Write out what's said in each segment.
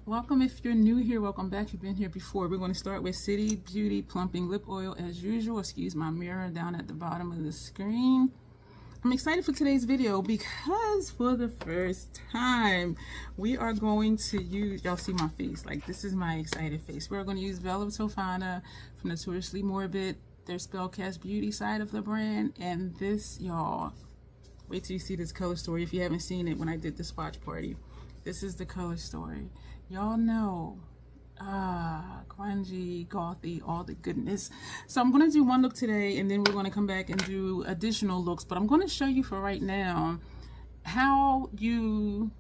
Welcome if you're new here. Welcome back. You've been here before. We're going to start with City Beauty Plumping Lip Oil as usual. Excuse my mirror down at the bottom of the screen. I'm excited for today's video because for the first time we are going to use, y'all see my face, like this is my excited face. We're going to use Velvet Tofana from Notoriously Morbid, their Spellcast beauty side of the brand. And this, y'all, wait till you see this color story if you haven't seen it when I did the swatch party. This is the color story. Y'all know, grungy, gothy, all the goodness. So I'm going to do one look today and then we're going to come back and do additional looks. But I'm going to show you for right now how you,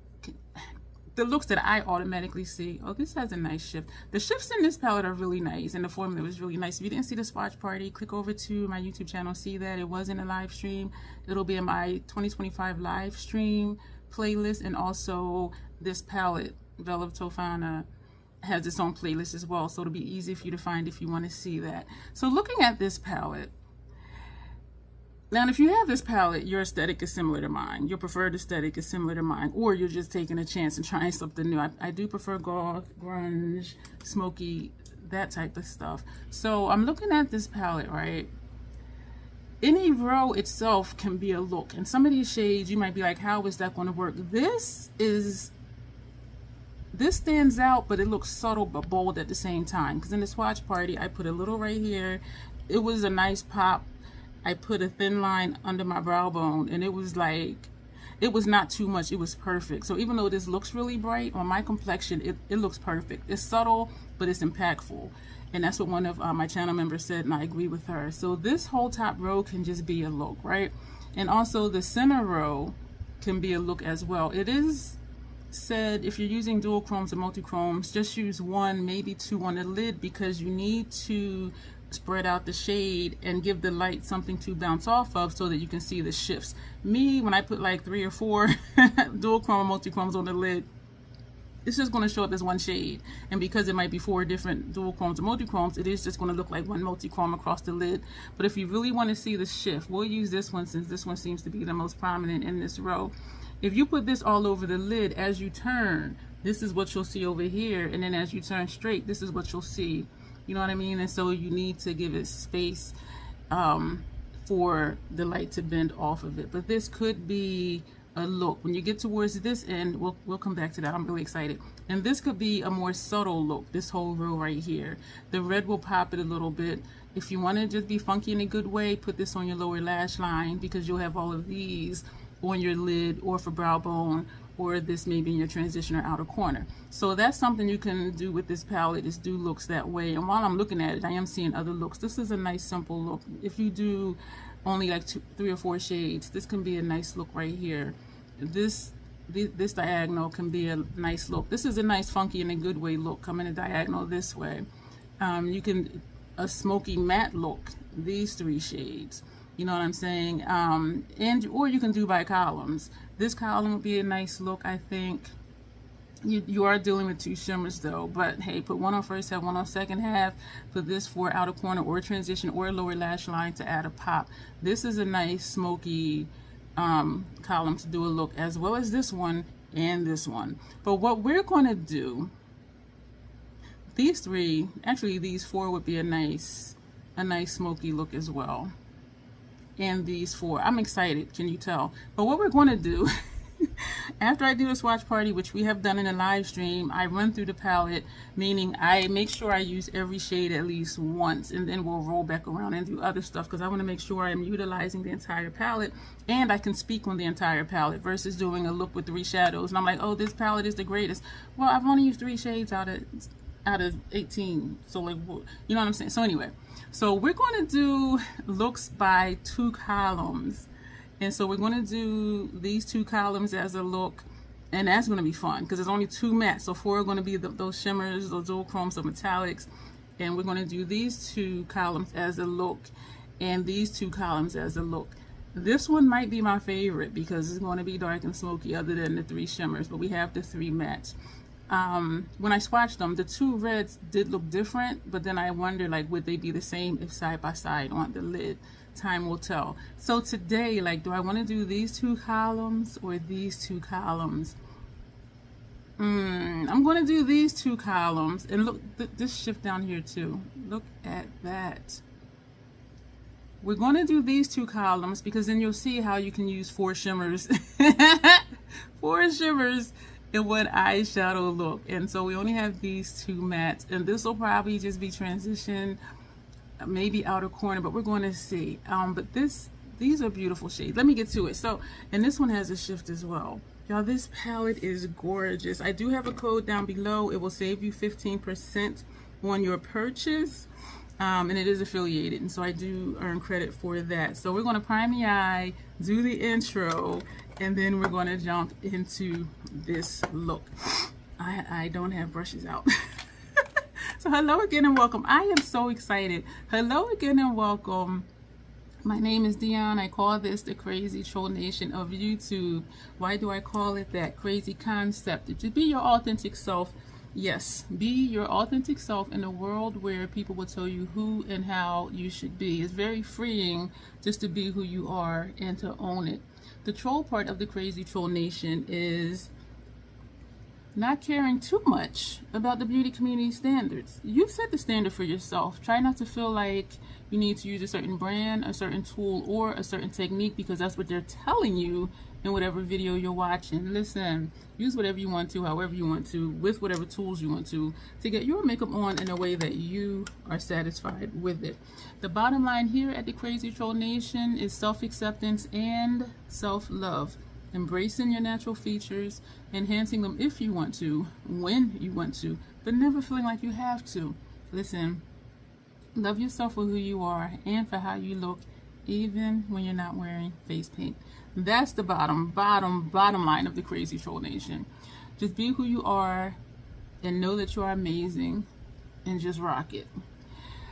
the looks that I automatically see. Oh, this has a nice shift. The shifts in this palette are really nice and the formula was really nice. If you didn't see the swatch party, click over to my YouTube channel, see that. It was in a live stream. It'll be in my 2025 live stream playlist, and also this palette, Velvet Tofana, has its own playlist as well, so it'll be easy for you to find if you want to see that. So looking at this palette, now if you have this palette, your aesthetic is similar to mine, your preferred aesthetic is similar to mine, or you're just taking a chance and trying something new. I do prefer goth, grunge, smoky, that type of stuff. So I'm looking at this palette, right? Any row itself can be a look, and some of these shades you might be like, how is that going to work? This stands out, but it looks subtle but bold at the same time, because in the swatch party I put a little right here. It was a nice pop. I put a thin line under my brow bone, and it was like, it was not too much, it was perfect. So even though this looks really bright on my complexion, it looks perfect. It's subtle, but it's impactful. And that's what one of my channel members said, and I agree with her. So this whole top row can just be a look, right? And also the center row can be a look as well. It is said if you're using dual chromes or multi-chromes, just use one, maybe two on the lid, because you need to spread out the shade and give the light something to bounce off of so that you can see the shifts. Me, when I put like 3 or 4 dual chrome or multi-chromes on the lid, it's just going to show up as one shade, and because it might be 4 different dual chromes or multi-chromes, it is just going to look like one multi-chrome across the lid. But if you really want to see the shift, we'll use this one since this one seems to be the most prominent in this row. If you put this all over the lid, as you turn, this is what you'll see over here, and then as you turn straight, this is what you'll see. You know what I mean? And so you need to give it space for the light to bend off of it. But this could be a look. When you get towards this end, we'll come back to that. I'm really excited. And this could be a more subtle look, this whole row right here. The red will pop it a little bit. If you want to just be funky in a good way, put this on your lower lash line, because you'll have all of these on your lid or for brow bone, or this maybe in your transition or outer corner. So that's something you can do with this palette, is do looks that way. And while I'm looking at it, I am seeing other looks. This is a nice simple look. If you do only like 3 or 4 shades, this can be a nice look right here. This diagonal can be a nice look. This is a nice funky in a good way look, coming a diagonal this way. You can, a smoky matte look, these 3 shades. You know what I'm saying? Or you can do by columns. This column would be a nice look, I think. You are dealing with 2 shimmers though, but hey, put one on first half, one on second half. Put this for outer corner or transition or lower lash line to add a pop. This is a nice smoky column to do a look, as well as this one and this one. But what we're going to do, these 3, actually these 4 would be a nice smoky look as well. And these 4, I'm excited, can you tell? But what we're going to do after I do a swatch party, which we have done in a live stream, I run through the palette, meaning I make sure I use every shade at least once, and then we'll roll back around and do other stuff, because I want to make sure I'm utilizing the entire palette and I can speak on the entire palette versus doing a look with 3 shadows and I'm like, oh, this palette is the greatest. Well, I've only used 3 shades out of 18, so like, you know what I'm saying? So anyway, so we're going to do looks by 2 columns. And so we're going to do these 2 columns as a look, and that's going to be fun because there's only 2 mattes. So 4 are going to be those shimmers, those dual chromes, the metallics, and we're going to do these 2 columns as a look and these 2 columns as a look. This one might be my favorite because it's going to be dark and smoky other than the 3 shimmers, but we have the 3 mattes. When I swatched them, the 2 reds did look different, but then I wonder, like, would they be the same if side by side on the lid? Time will tell. So today, like, do I want to do these 2 columns or these 2 columns? I'm I'm going to do these two columns, and look, this shift down here too. Look at that. We're going to do these two columns because then you'll see how you can use 4 shimmers. 4 shimmers in one eyeshadow look. And so we only have these 2 mattes, and this will probably just be transition, maybe outer corner, but we're going to see. But these are beautiful shades. Let me get to it. So, and this one has a shift as well. Y'all, this palette is gorgeous. I do have a code down below. It will save you 15% on your purchase. And it is affiliated, and so I do earn credit for that. So we're going to prime the eye, do the intro, and then we're going to jump into this look. I don't have brushes out. So hello again and welcome. I am so excited. Hello again and welcome. My name is Dion. I call this the crazy troll nation of YouTube. Why do I call it that? Crazy concept. To be your authentic self. Yes, be your authentic self in a world where people will tell you who and how you should be. It's very freeing just to be who you are and to own it. The troll part of the crazy troll nation is not caring too much about the beauty community standards. You set the standard for yourself. Try not to feel like you need to use a certain brand, a certain tool, or a certain technique because that's what they're telling you in whatever video you're watching. Listen, use whatever you want to, however you want to, with whatever tools you want to get your makeup on in a way that you are satisfied with it. The bottom line here at the Crazy Troll Nation is self-acceptance and self-love. Embracing your natural features, enhancing them if you want to, when you want to, but never feeling like you have to. Listen, love yourself for who you are and for how you look, even when you're not wearing face paint. That's the bottom line of the Crazy Troll Nation. Just be who you are and know that you are amazing and just rock it.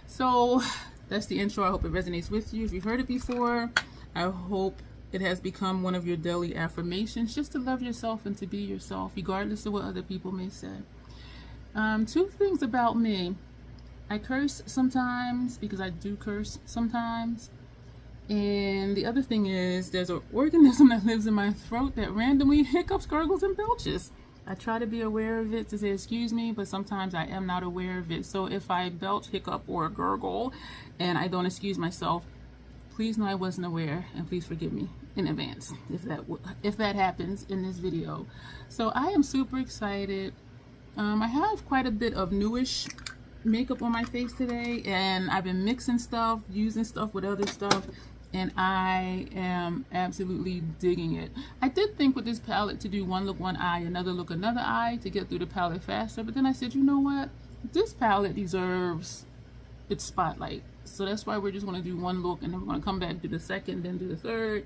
So that's the intro. I hope it resonates with you. If you've heard it before, I hope it has become one of your daily affirmations, just to love yourself and to be yourself, regardless of what other people may say. 2 things about me. I curse sometimes because I do curse sometimes. And the other thing is there's an organism that lives in my throat that randomly hiccups, gurgles, and belches. I try to be aware of it to say excuse me, but sometimes I am not aware of it. So if I belch, hiccup, or gurgle and I don't excuse myself, please know I wasn't aware, and please forgive me in advance if that happens in this video. So I am super excited. I have quite a bit of newish makeup on my face today, and I've been mixing stuff, using stuff with other stuff, and I am absolutely digging it. I did think with this palette to do one look, one eye, another look, another eye to get through the palette faster, but then I said, you know what? This palette deserves its spotlight. So that's why we're just going to do one look, and then we're going to come back, do the second, then do the third,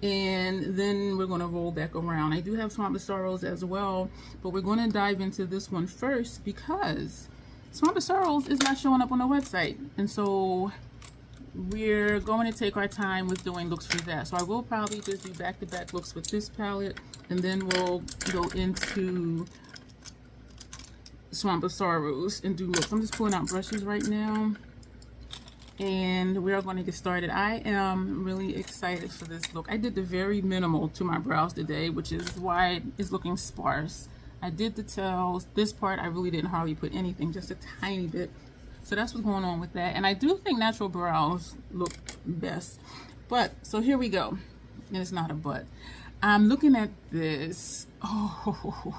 and then we're going to roll back around. I do have Swamp of Sorrows as well, but we're going to dive into this one first because Swamp of Sorrows is not showing up on the website, and so we're going to take our time with doing looks for that. So I will probably just do back-to-back looks with this palette, and then we'll go into Swamp of Sorrows and do looks. I'm just pulling out brushes right now, and we are going to get started. I am really excited for this look. I did the very minimal to my brows today, which is why it's looking sparse. I did the tails. This part I really didn't hardly put anything, just a tiny bit. So that's what's going on with that. And I do think natural brows look best. But so here we go. And it's not a but. I'm looking at this. Oh,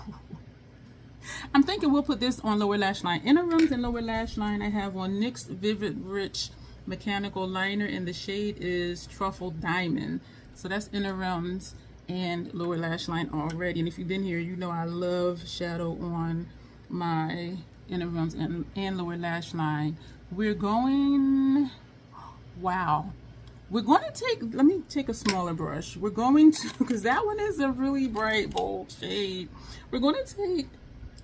I'm thinking we'll put this on lower lash line. Inner rooms and lower lash line I have on NYX Vivid Rich Mechanical Liner, and the shade is Truffle Diamond. So that's inner rooms and lower lash line already. And if you've been here, you know I love shadow on my inner rooms and lower lash line. We're going, wow. We're going to take, let me take a smaller brush. We're going to, because that one is a really bright, bold shade. We're going to take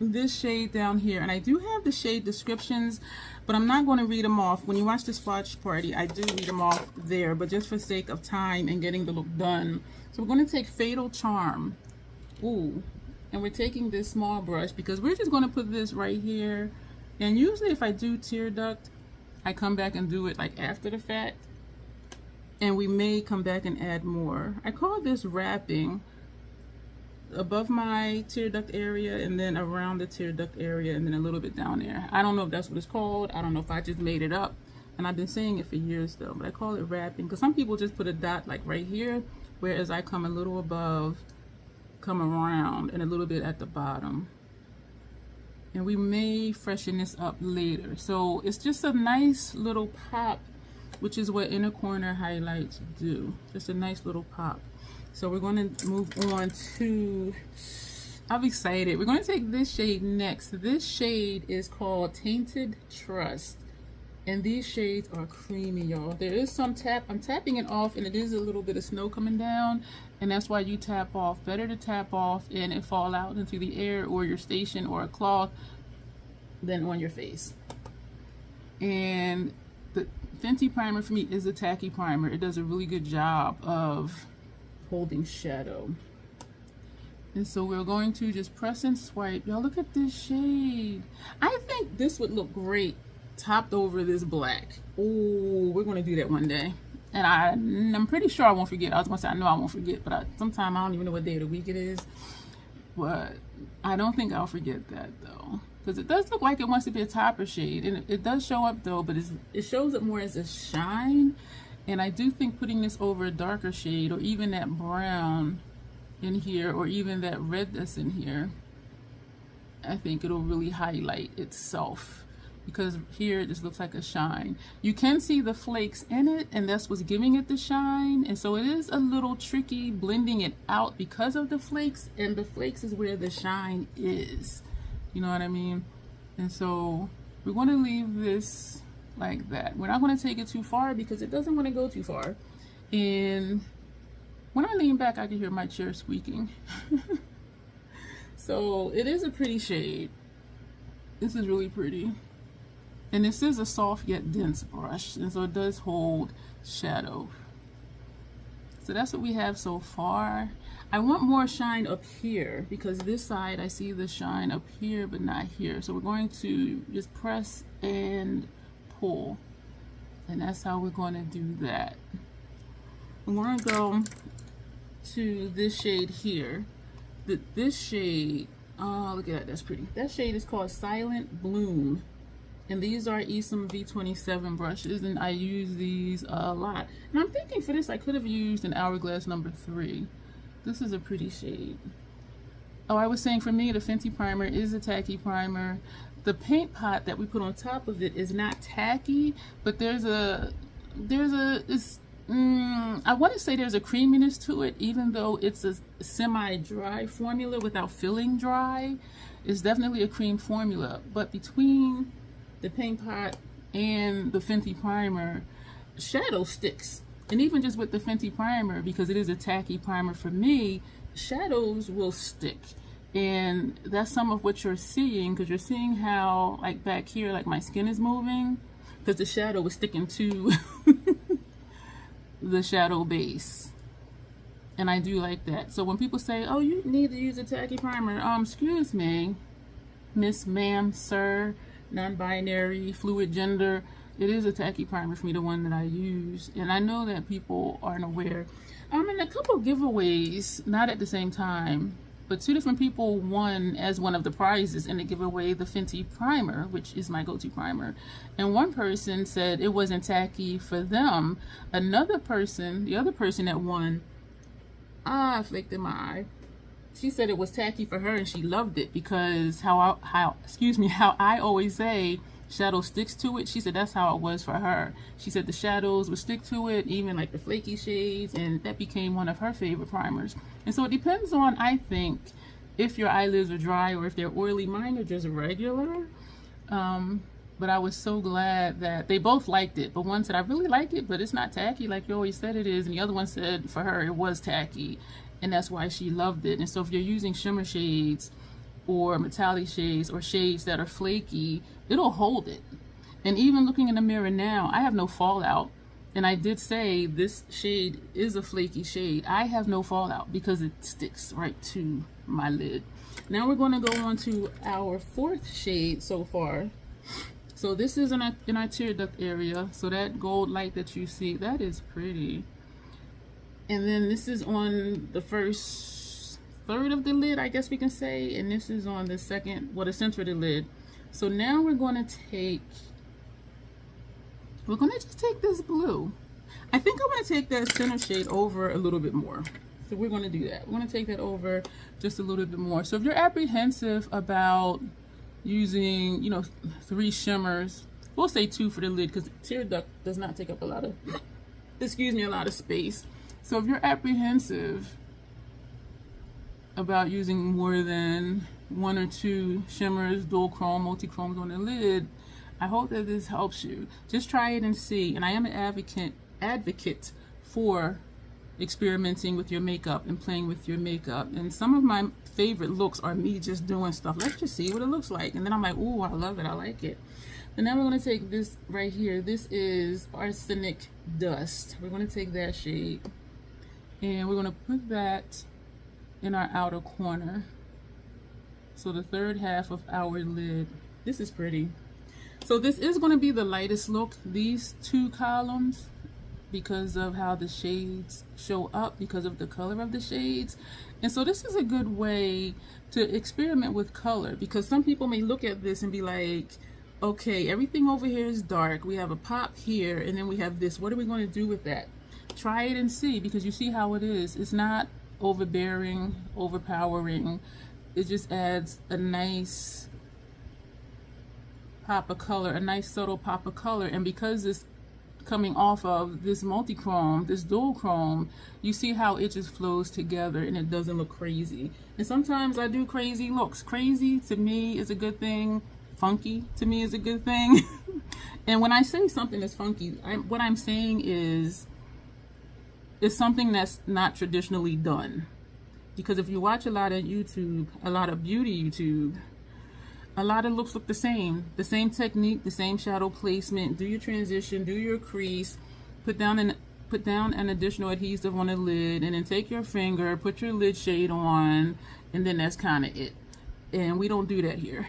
this shade down here, and I do have the shade descriptions, but I'm not going to read them off. When you watch the swatch party, I do read them off there, but just for sake of time and getting the look done. So we're going to take Fatal Charm. Ooh. And we're taking this small brush because we're just going to put this right here. And usually if I do tear duct, I come back and do it like after the fact. And we may come back and add more. I call this wrapping. above my tear duct area, and then around the tear duct area, and then a little bit down there. I don't know if that's what it's called. I don't know if I just made it up. And I've been saying it for years though, but I call it wrapping, because some people just put a dot like right here, whereas I come a little above, come around, and a little bit at the bottom. And we may freshen this up later. So it's just a nice little pop, which is what inner corner highlights do. Just a nice little pop. So we're going to move on to, I'm excited. We're going to take this shade next. This shade is called Tainted Trust. And these shades are creamy, y'all. There is some tap. I'm tapping it off, and it is a little bit of snow coming down. And that's why you tap off. Better to tap off and it fall out into the air or your station or a cloth than on your face. And the Fenty primer for me is a tacky primer. It does a really good job of holding shadow. And so we're going to just press and swipe. Y'all, look at this shade. I think this would look great topped over this black. Oh, we're going to do that one day. And I'm pretty sure I won't forget. I was going to say I know I won't forget, but sometimes I don't even know what day of the week it is. But I don't think I'll forget that though, because it does look like it wants to be a topper shade, and it does show up though, but it shows up more as a shine. And I do think putting this over a darker shade, or even that brown in here, or even that red that's in here, I think it'll really highlight itself, because here it just looks like a shine. You can see the flakes in it, and that's what's giving it the shine. And so it is a little tricky blending it out because of the flakes, and the flakes is where the shine is. You know what I mean? And so we're going to leave this like that. We're not going to take it too far because it doesn't want to go too far. And when I lean back, I can hear my chair squeaking. So it is a pretty shade. This is really pretty. And this is a soft yet dense brush, and so it does hold shadow. So that's what we have so far. I want more shine up here, because this side I see the shine up here but not here. So we're going to just press and pull, and that's how we're going to do that. I'm going to go to this shade here. This shade, oh look at that, that's pretty. That shade is called Silent Bloom. And these are Esom V27 brushes, and I use these a lot. And I'm thinking for this I could have used an Hourglass number 3. This is a pretty shade. Oh, I was saying for me the Fenty primer is a tacky primer. The paint pot that we put on top of it is not tacky, but I want to say there's a creaminess to it, even though it's a semi-dry formula without feeling dry. It's definitely a cream formula, but between the paint pot and the Fenty primer, shadow sticks. And even just with the Fenty primer, because it is a tacky primer for me, shadows will stick. And that's some of what you're seeing, because you're seeing how, like back here, like my skin is moving, because the shadow is sticking to the shadow base. And I do like that. So when people say, oh, you need to use a tacky primer, excuse me, miss, ma'am, sir, non-binary, fluid gender, it is a tacky primer for me, the one that I use. And I know that people aren't aware. In a couple giveaways, not at the same time, but 2 different people won as one of the prizes in the giveaway the Fenty primer, which is my go-to primer. And one person said it wasn't tacky for them. Another person, the other person that won, I flaked in my eye. She said it was tacky for her and she loved it, because how I always say shadow sticks to it. She said that's how it was for her. She said the shadows would stick to it, even like the flaky shades, and that became one of her favorite primers. And so it depends on, I think, if your eyelids are dry or if they're oily. Mine are just regular. But I was so glad that they both liked it. But one said, I really like it, but it's not tacky like you always said it is. And the other one said for her it was tacky, and that's why she loved it. And so if you're using shimmer shades or metallic shades or shades that are flaky, it'll hold it. And even looking in the mirror now, I have no fallout. And I did say this shade is a flaky shade. I have no fallout because it sticks right to my lid. Now we're going to go on to our 4th shade so far. So this is in our tear duct area. So that gold light that you see, that is pretty. And then this is on the first third of the lid, I guess we can say, and this is on the second, well, the center of the lid. So now we're going to just take this blue. I think I want to take that center shade over a little bit more. So we're going to do that. We're going to take that over just a little bit more. So if you're apprehensive about using, you know, 3 shimmers, we'll say 2 for the lid because tear duct does not take up a lot of, excuse me, a lot of space. So if you're apprehensive about using more than 1 or 2 shimmers, dual chrome, multi-chromes on the lid, I hope that this helps you. Just try it and see. And I am an advocate for experimenting with your makeup and playing with your makeup. And some of my favorite looks are me just doing stuff. Let's just see what it looks like. And then I'm like, ooh, I love it. I like it. And now we're going to take this right here. This is Arsenic Dust. We're going to take that shade and we're going to put that in our outer corner. So the third half of our lid. This is pretty. So this is going to be the lightest look, these 2 columns, because of how the shades show up, because of the color of the shades. And so this is a good way to experiment with color, because some people may look at this and be like, okay, everything over here is dark. We have a pop here, and then we have this. What are we going to do with that? Try it and see, because you see how it is. It's not overbearing, overpowering. It just adds a nice pop of color, a nice subtle pop of color. And because it's coming off of this multi-chrome, this dual chrome, you see how it just flows together and it doesn't look crazy. And sometimes I do crazy looks. Crazy to me is a good thing. Funky to me is a good thing. And when I say something is funky, what I'm saying is it's something that's not traditionally done. Because if you watch a lot of YouTube, a lot of beauty YouTube, a lot of looks look the same technique, the same shadow placement. Do your transition, do your crease, put down an additional adhesive on the lid, and then take your finger, put your lid shade on, and then that's kind of it. And we don't do that here.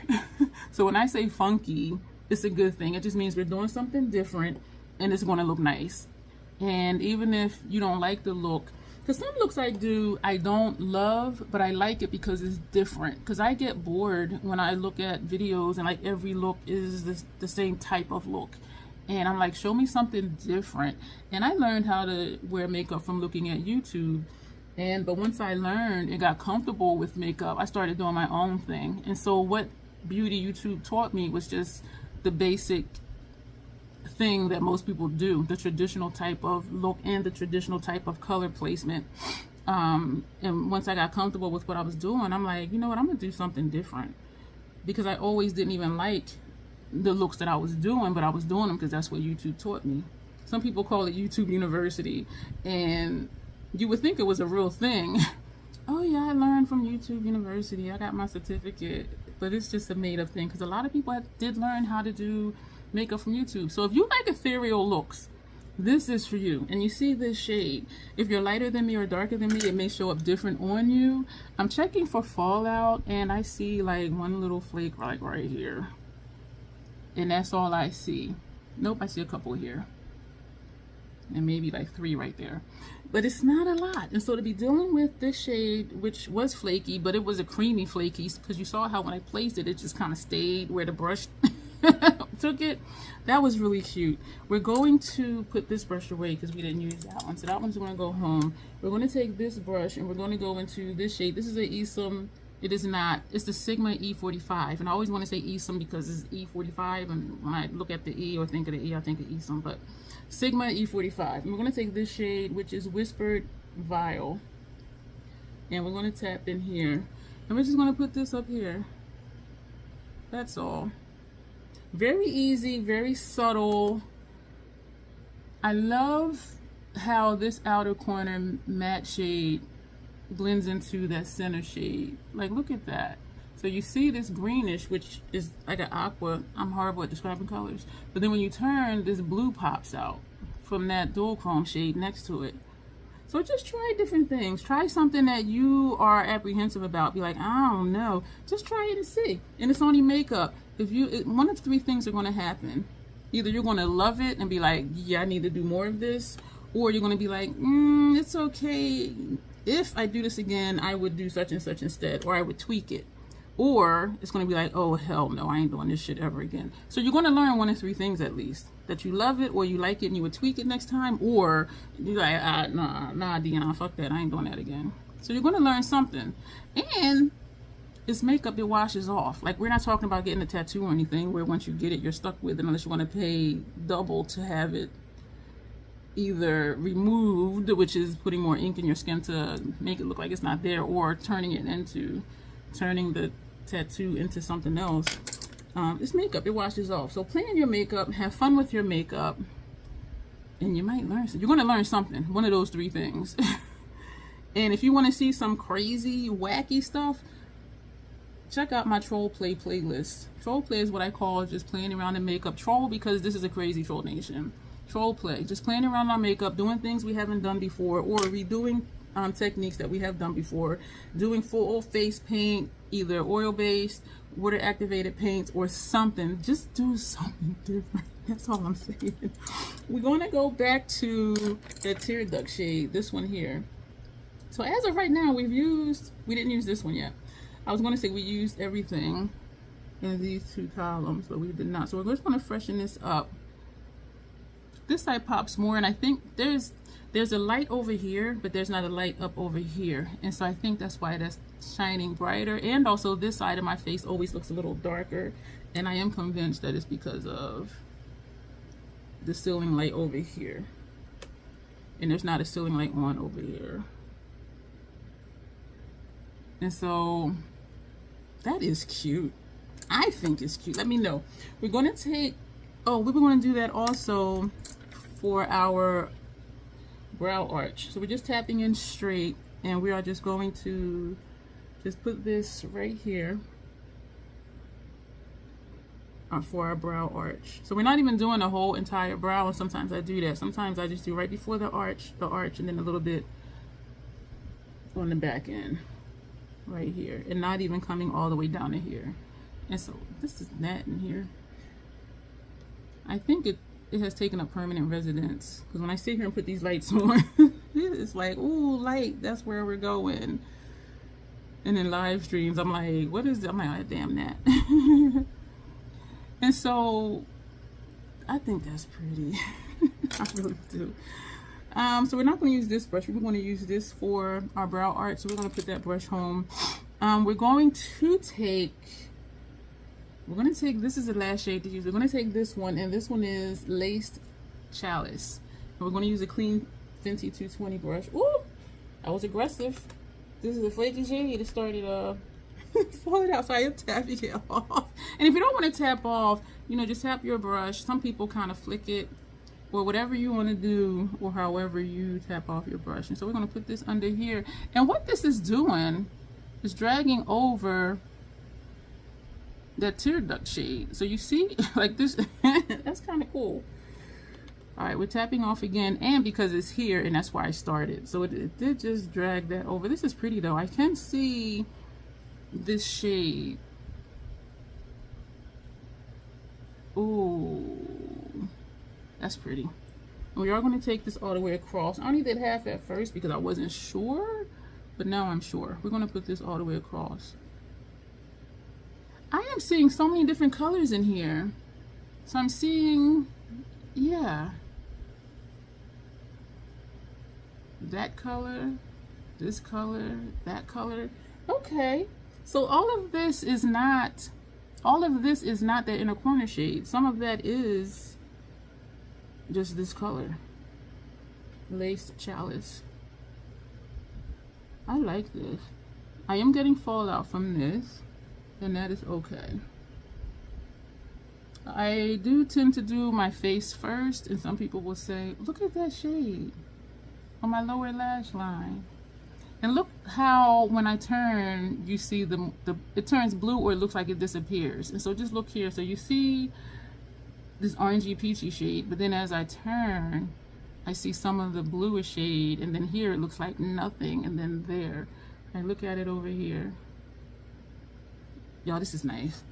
So when I say funky, it's a good thing. It just means we're doing something different and it's going to look nice. And even if you don't like the look, because some looks I do, I don't love, but I like it because it's different. Because I get bored when I look at videos and like every look is the same type of look. And I'm like, show me something different. And I learned how to wear makeup from looking at YouTube. But once I learned and got comfortable with makeup, I started doing my own thing. And so what beauty YouTube taught me was just the basic thing that most people do, the traditional type of look and the traditional type of color placement. And once I got comfortable with what I was doing, I'm like, you know what, I'm gonna do something different, because I always didn't even like the looks that I was doing, but I was doing them because that's what YouTube taught me. Some people call it YouTube University, and you would think it was a real thing. Oh yeah, I learned from YouTube University, I got my certificate, but it's just a made-up thing, because a lot of people did learn how to do makeup from YouTube. So if you like ethereal looks, this is for you. And you see this shade, if you're lighter than me or darker than me, it may show up different on you. I'm checking for fallout and I see like one little flake like right here, and that's all I see. Nope, I see a couple here and maybe like 3 right there, but it's not a lot. And so to be dealing with this shade, which was flaky, but it was a creamy flaky, because you saw how when I placed it, it just kind of stayed where the brush took it. That was really cute. We're going to put this brush away because we didn't use that one, so that one's going to go home. We're going to take this brush and we're going to go into this shade. This is a Esom. It is not, it's the Sigma E45, and I always want to say Esom because it's E45, and when I look at the E or think of the E, I think of Esom, but Sigma E45. And we're going to take this shade, which is Whispered Vile, and we're going to tap in here, and we're just going to put this up here. That's all. Very easy, very subtle. I love how this outer corner matte shade blends into that center shade. Like, look at that. So you see this greenish, which is like an aqua. I'm horrible at describing colors. But then when you turn, this blue pops out from that dual chrome shade next to it. So just try different things. Try something that you are apprehensive about. Be like, I don't know. Just try it and see. And it's only makeup. One of 3 things are going to happen. Either you're going to love it and be like, yeah, I need to do more of this. Or you're going to be like, it's okay. if I do this again, I would do such and such instead, or I would tweak it. Or it's going to be like, oh, hell no, I ain't doing this shit ever again. So you're going to learn one of three things at least. That you love it, or you like it and you would tweak it next time, or you're like, nah, Dion, fuck that, I ain't doing that again. So you're going to learn something. And it's makeup, it washes off. Like, we're not talking about getting a tattoo or anything, where once you get it, you're stuck with it, unless you want to pay double to have it either removed, which is putting more ink in your skin to make it look like it's not there, or turning the tattoo into something else. It's makeup, it washes off. So plan your makeup, have fun with your makeup, and you might learn. You're going to learn something, one of those three things. And if you want to see some crazy, wacky stuff, check out my troll play playlist. Troll play is what I call just playing around in makeup. Troll, because this is a crazy troll nation. Troll play, just playing around on makeup, doing things we haven't done before, or redoing techniques that we have done before, doing full face paint, either oil-based, water-activated paints, or something. Just do something different. That's all I'm saying. We're going to go back to the tear duct shade, this one here. So as of right now, we didn't use this one yet. I was going to say we used everything in these two columns, but we did not. So we're just going to freshen this up. This side pops more, and I think there's a light over here, but there's not a light up over here. And so I think that's why that's shining brighter. And also this side of my face always looks a little darker. And I am convinced that it's because of the ceiling light over here. And there's not a ceiling light on over here. And so that is cute. I think it's cute. Let me know. We're going to take, oh, we were going to do that also for our brow arch. So we're just tapping in straight, and we are just going to just put this right here for our brow arch. So we're not even doing a whole entire brow, and sometimes I do that. Sometimes I just do right before the arch, and then a little bit on the back end right here, and not even coming all the way down to here. And so this is that in here. I think it has taken a permanent residence, because when I sit here and put these lights on, it's like, ooh, light, that's where we're going. And in live streams, I'm like, what is that? I'm like, oh, damn that. And so I think that's pretty. I really do. So we're not going to use this brush. We're going to use this for our brow art. So we're going to put that brush home. We're going to take, this is the last shade to use. We're going to take this one, and this one is Laced Chalice. And we're going to use a clean Fenty 220 brush. Ooh, I was aggressive. This is a flaky shade. It started falling out, so I am tapping it off. And if you don't want to tap off, you know, just tap your brush. Some people kind of flick it, or whatever you want to do, or however you tap off your brush. And so we're going to put this under here. And what this is doing is dragging over that tear duct shade. So you see, like this, that's kind of cool. All right, we're tapping off again, and because it's here, and that's why I started. So it did just drag that over. This is pretty though. I can see this shade. Ooh, that's pretty. We are going to take this all the way across. I only did half at first because I wasn't sure, but now I'm sure. We're going to put this all the way across. I am seeing so many different colors in here. So I'm seeing, yeah, that color, this color, that color. Okay, so all of this is not that inner corner shade. Some of that is just this color, Laced Chalice. I like this. I am getting fallout from this, and that is okay. I do tend to do my face first, and some people will say, look at that shade on my lower lash line. And look how when I turn, you see it turns blue, or it looks like it disappears. And so just look here. So you see this orangey peachy shade, but then as I turn, I see some of the bluish shade, and then here it looks like nothing, and then there. I look at it over here. Y'all, this is nice.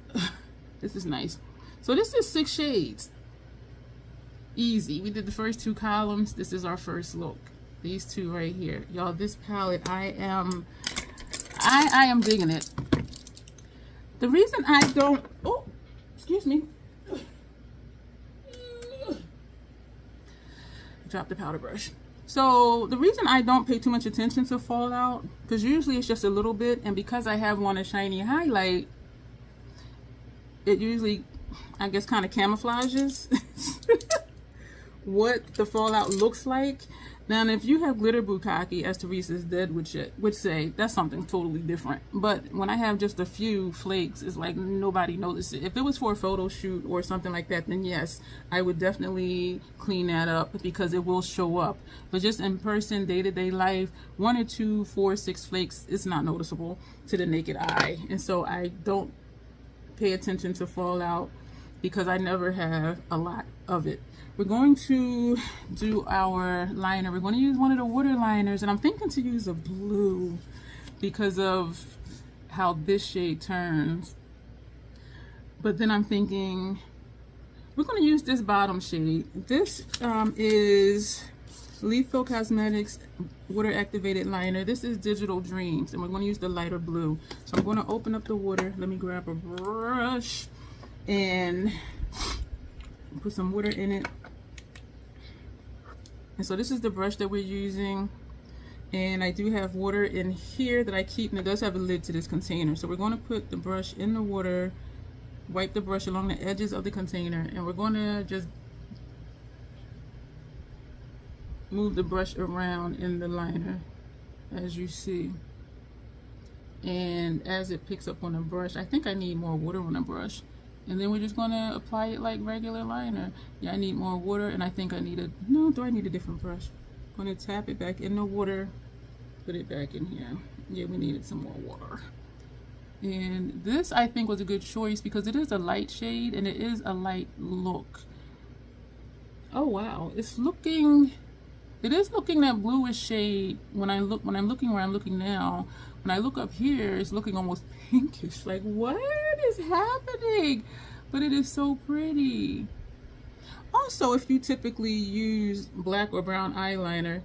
This is nice. So this is 6 shades. Easy. We did the first 2 columns. This is our first look. These two right here. Y'all, this palette, I am digging it. The reason I don't, oh, excuse me. Drop the powder brush. So the reason I don't pay too much attention to fallout, because usually it's just a little bit, and because I have on a shiny highlight, it usually, I guess, kind of camouflages what the fallout looks like. Now, if you have glitter bukkake, as Teresa's dead would say, that's something totally different. But when I have just a few flakes, it's like nobody notices it. If it was for a photo shoot or something like that, then yes, I would definitely clean that up because it will show up. But just in person, day-to-day life, 1 or 2, 4, 6 flakes, it's not noticeable to the naked eye. And so I don't pay attention to fallout because I never have a lot of it. We're going to do our liner. We're going to use one of the water liners, and I'm thinking to use a blue because of how this shade turns. But then I'm thinking we're going to use this bottom shade. This is Lethal Cosmetics water activated liner. This is Digital Dreams, and we're going to use the lighter blue. So I'm going to open up the water. Let me grab a brush and put some water in it. And so this is the brush that we're using, and I do have water in here that I keep, and it does have a lid to this container. So we're going to put the brush in the water, wipe the brush along the edges of the container, and we're going to just move the brush around in the liner, as you see. And as it picks up on the brush, I think I need more water on the brush. And then we're just gonna apply it like regular liner. Yeah, I need more water, and I think I need a, no, do I need a different brush? I'm gonna tap it back in the water, put it back in here. Yeah, we needed some more water. And this, I think, was a good choice because it is a light shade and it is a light look. Oh wow, it is looking that bluish shade when I'm looking where I'm looking now. When I look up here, it's looking almost pinkish. Like, what is happening? But it is so pretty. Also, if you typically use black or brown eyeliner,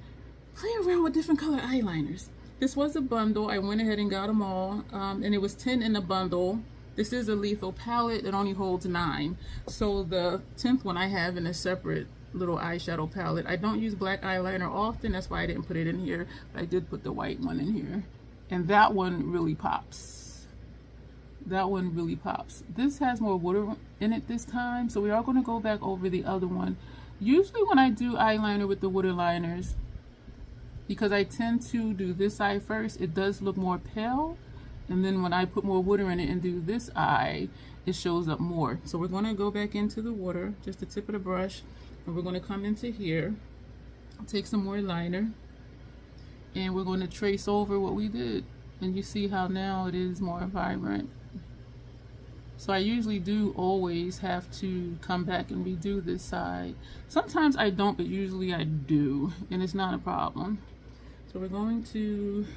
play around with different color eyeliners. This was a bundle. I went ahead and got them all, and it was 10 in the bundle. This is a Lethal palette. It only holds 9. So the 10th one I have in a separate little eyeshadow palette. I don't use black eyeliner often. That's why I didn't put it in here. But I did put the white one in here. And that one really pops. That one really pops. This has more water in it this time, so we are going to go back over the other one. Usually when I do eyeliner with the water liners, because I tend to do this eye first, it does look more pale. And then when I put more water in it and do this eye, it shows up more. So we're going to go back into the water, just the tip of the brush, and we're going to come into here, take some more liner, and we're going to trace over what we did. And you see how now it is more vibrant. So I usually do always have to come back and redo this side. Sometimes I don't, but usually I do, and it's not a problem. So we're going to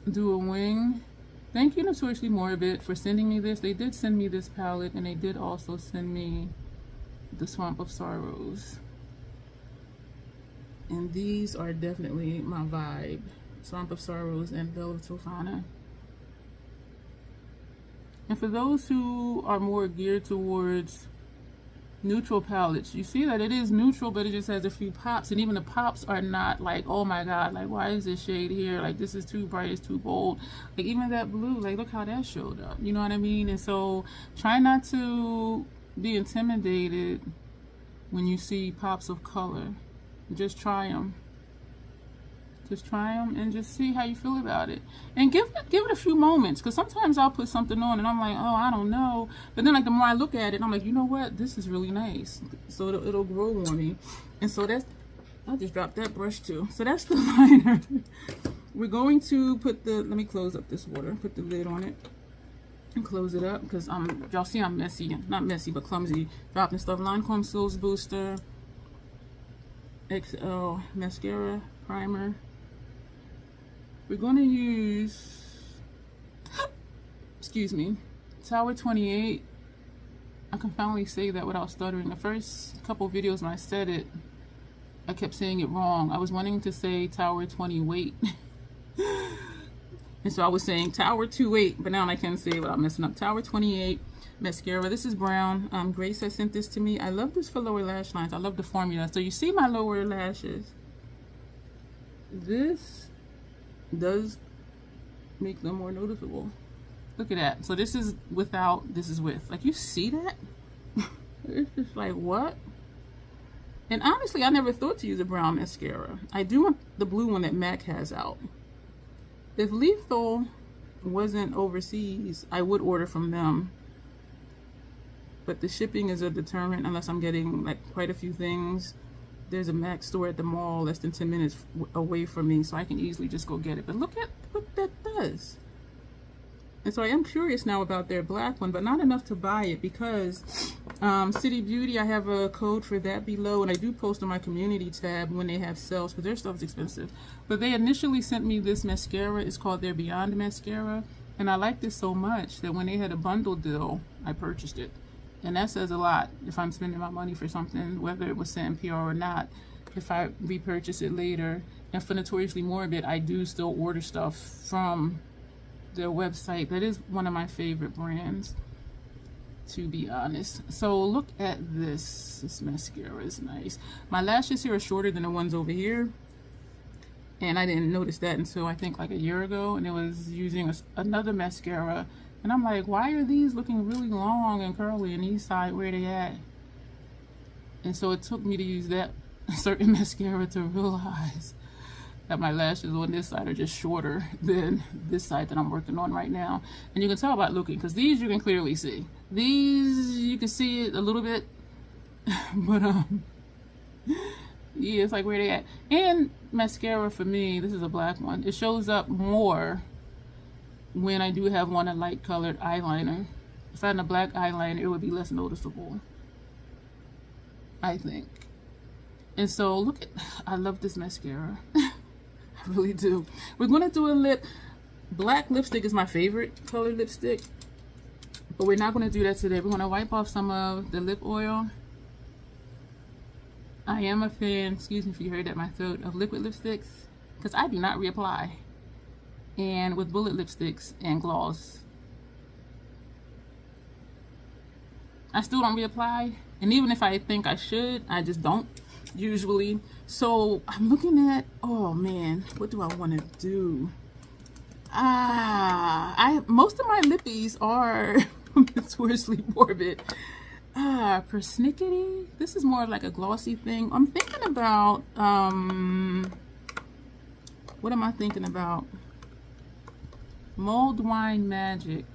do a wing. Thank you, Notoriously Morbid, for sending me this. They did send me this palette, and they did also send me the Swamp of Sorrows. And these are definitely my vibe. Swamp of Sorrows and Veil of Tofana. And for those who are more geared towards neutral palettes, you see that it is neutral, but it just has a few pops, and even the pops are not like, oh my god, like why is this shade here, like this is too bright, it's too bold. Like even that blue, like look how that showed up, you know what I mean? And so try not to be intimidated when you see pops of color. Just try them. Just try them and just see how you feel about it, and give it a few moments, because sometimes I'll put something on and I'm like, oh, I don't know, but then like the more I look at it, I'm like, you know what, this is really nice, so it'll grow on me. And so that's, I'll just drop that brush too. So that's the liner. We're going to put the, let me close up this water, put the lid on it and close it up, because y'all see I'm messy, not messy but clumsy, dropping stuff. Lancome Sills Booster, XL mascara, primer. We're going to use, excuse me, Tower 28. I can finally say that without stuttering. The first couple videos when I said it, I kept saying it wrong. I was wanting to say Tower 20 weight. And so I was saying Tower 28, but now I can't say it without messing up. Tower 28 mascara. This is brown. Grace has sent this to me. I love this for lower lash lines. I love the formula. So you see my lower lashes. This does make them more noticeable. Look at that. So this is without, this is with. Like, you see that? It's just like, what? And honestly, I never thought to use a brown mascara. I do want the blue one that MAC has out. If Lethal wasn't overseas, I would order from them. But the shipping is a deterrent unless I'm getting like quite a few things. There's a MAC store at the mall less than 10 minutes away from me, so I can easily just go get it. But look at what that does. And so I am curious now about their black one, but not enough to buy it because City Beauty, I have a code for that below, and I do post on my community tab when they have sales because their stuff is expensive. But they initially sent me this mascara. It's called their Beyond mascara, and I liked it so much that when they had a bundle deal, I purchased it. And that says a lot if I'm spending my money for something, whether it was sent PR or not, if I repurchase it later. And for Notoriously Morbid, I do still order stuff from their website. That is one of my favorite brands, to be honest. So look at this. This mascara is nice. My lashes here are shorter than the ones over here, and I didn't notice that until I think like a year ago, and it was using another mascara, and I'm like, why are these looking really long and curly, and these side, where they at? And so it took me to use that certain mascara to realize that my lashes on this side are just shorter than this side that I'm working on right now. And you can tell by looking, because these you can clearly see. These, you can see it a little bit, but yeah, it's like where they at. And mascara for me, this is a black one, it shows up more when I do have one a light colored eyeliner. If I had a black eyeliner, it would be less noticeable, I think. And so look at, I love this mascara. I really do. We're gonna do a lip. Black lipstick is my favorite color lipstick, but we're not gonna do that today. We're gonna wipe off some of the lip oil. I am a fan, excuse me if you heard that, my throat, of liquid lipsticks, because I do not reapply. And with bullet lipsticks and gloss, I still don't reapply. And even if I think I should, I just don't usually. So I'm looking at, oh man, what do I want to do? Most of my lippies are Notoriously Morbid. Persnickety. This is more of like a glossy thing. I'm thinking about, what am I thinking about? Mulled Wine Magic.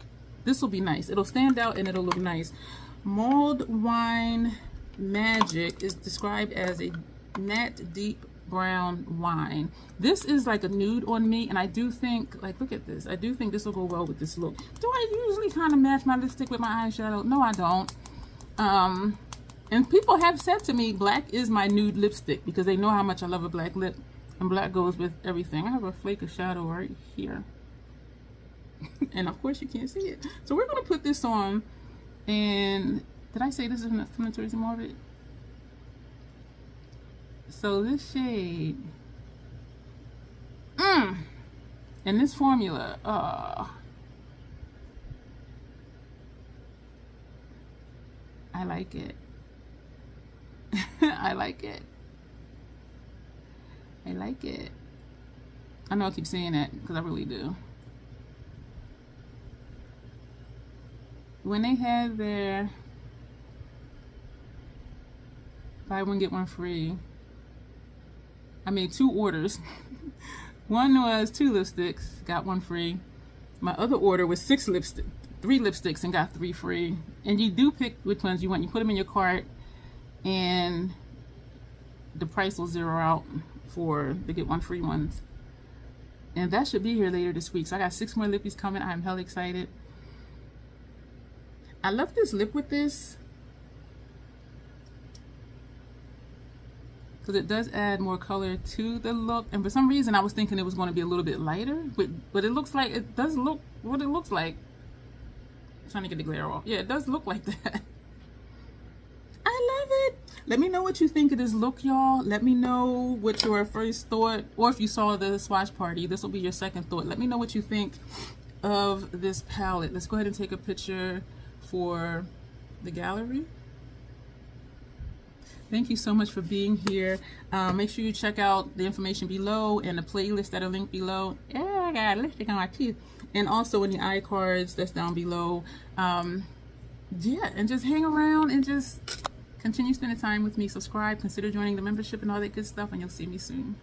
This will be nice. It'll stand out and it'll look nice. Mulled Wine Magic is described as a matte deep brown wine. This is like a nude on me, and I do think, like, look at this, I do think this will go well with this look. Do I usually kind of match my lipstick with my eyeshadow? No, I don't. And people have said to me black is my nude lipstick because they know how much I love a black lip, and black goes with everything. I have a flake of shadow right here and of course you can't see it, so we're gonna put this on. And did I say this is from Notoriously Morbid? So this shade, and this formula, I like it. I like it. I like it. I know I keep saying that because I really do. When they had their buy one get one free, I made 2 orders. One was 2 lipsticks, got 1 free. My other order was 3 lipsticks and got 3 free. And you do pick which ones you want. You put them in your cart and the price will zero out for the get 1 free ones. And that should be here later this week. So I got 6 more lippies coming. I'm hell excited. I love this lip with this because it does add more color to the look. And for some reason I was thinking it was going to be a little bit lighter, but it looks like, it does look what it looks like. I'm trying to get the glare off. Yeah, it does look like that. I love it. Let me know what you think of this look, y'all. Let me know what your first thought, or if you saw the swatch party, this will be your second thought. Let me know what you think of this palette. Let's go ahead and take a picture for the gallery. Thank you so much for being here. Make sure you check out the information below and the playlist that are linked below. Yeah, I got lipstick on my teeth. And also in the iCards that's down below. Yeah, and just hang around and just continue spending time with me. Subscribe, consider joining the membership and all that good stuff, and you'll see me soon.